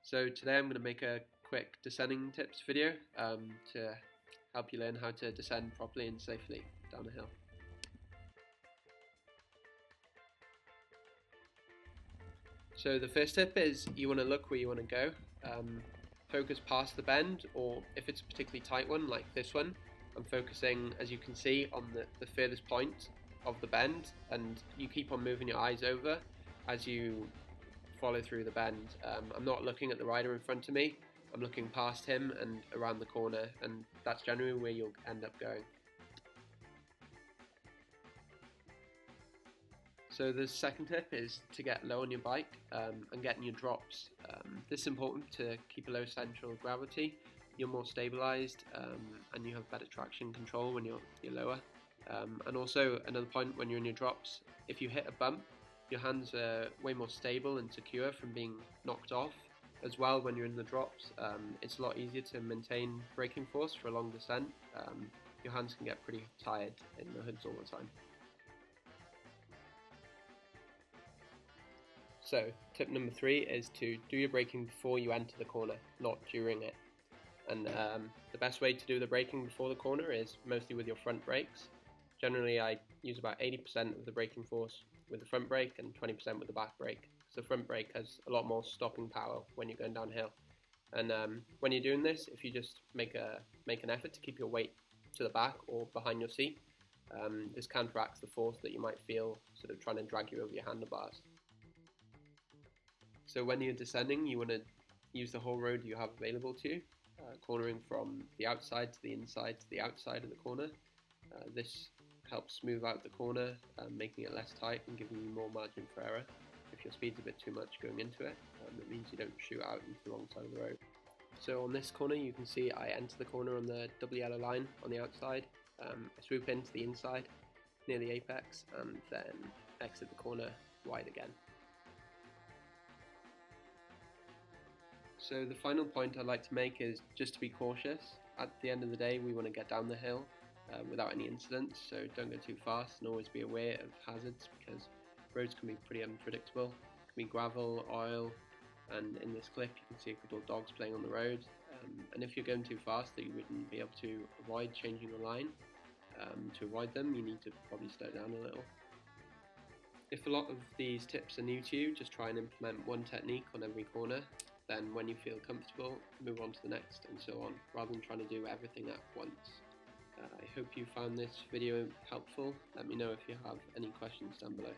So today I'm going to make a quick descending tips video to help you learn how to descend properly and safely down a hill. So the first tip is you want to look where you want to go, focus past the bend, or if it's a particularly tight one like this one, I'm focusing, as you can see, on the furthest point of the bend, and you keep on moving your eyes over as you follow through the bend. I'm not looking at the rider in front of me, I'm looking past him and around the corner, and that's generally where you'll end up going. So the second tip is to get low on your bike and getting your drops. This is important to keep a low central of gravity. You're more stabilized and you have better traction control when you're lower. And also another point, when you're in your drops, if you hit a bump, your hands are way more stable and secure from being knocked off. As well, when you're in the drops, it's a lot easier to maintain braking force for a long descent. Your hands can get pretty tired in the hoods all the time. So tip number 3 is to do your braking before you enter the corner, not during it. And the best way to do the braking before the corner is mostly with your front brakes. Generally I use about 80% of the braking force with the front brake and 20% with the back brake. So the front brake has a lot more stopping power when you're going downhill. And when you're doing this, if you just make an effort to keep your weight to the back or behind your seat, this counteracts the force that you might feel sort of trying to drag you over your handlebars. So when you're descending, you want to use the whole road you have available to you, cornering from the outside to the inside to the outside of the corner. This helps smooth out the corner, making it less tight and giving you more margin for error. If your speed's a bit too much going into it, it means you don't shoot out into the wrong side of the road. So on this corner you can see I enter the corner on the double yellow line on the outside, I swoop into the inside near the apex and then exit the corner wide again. So the final point I'd like to make is just to be cautious. At the end of the day, we want to get down the hill without any incidents, so don't go too fast and always be aware of hazards, because roads can be pretty unpredictable. It can be gravel, oil, and in this clip you can see a couple of dogs playing on the road. And if you're going too fast that you wouldn't be able to avoid changing the line, to avoid them you need to probably slow down a little. If a lot of these tips are new to you, just try and implement one technique on every corner. Then when you feel comfortable, move on to the next and so on, rather than trying to do everything at once. I hope you found this video helpful. Let me know if you have any questions down below.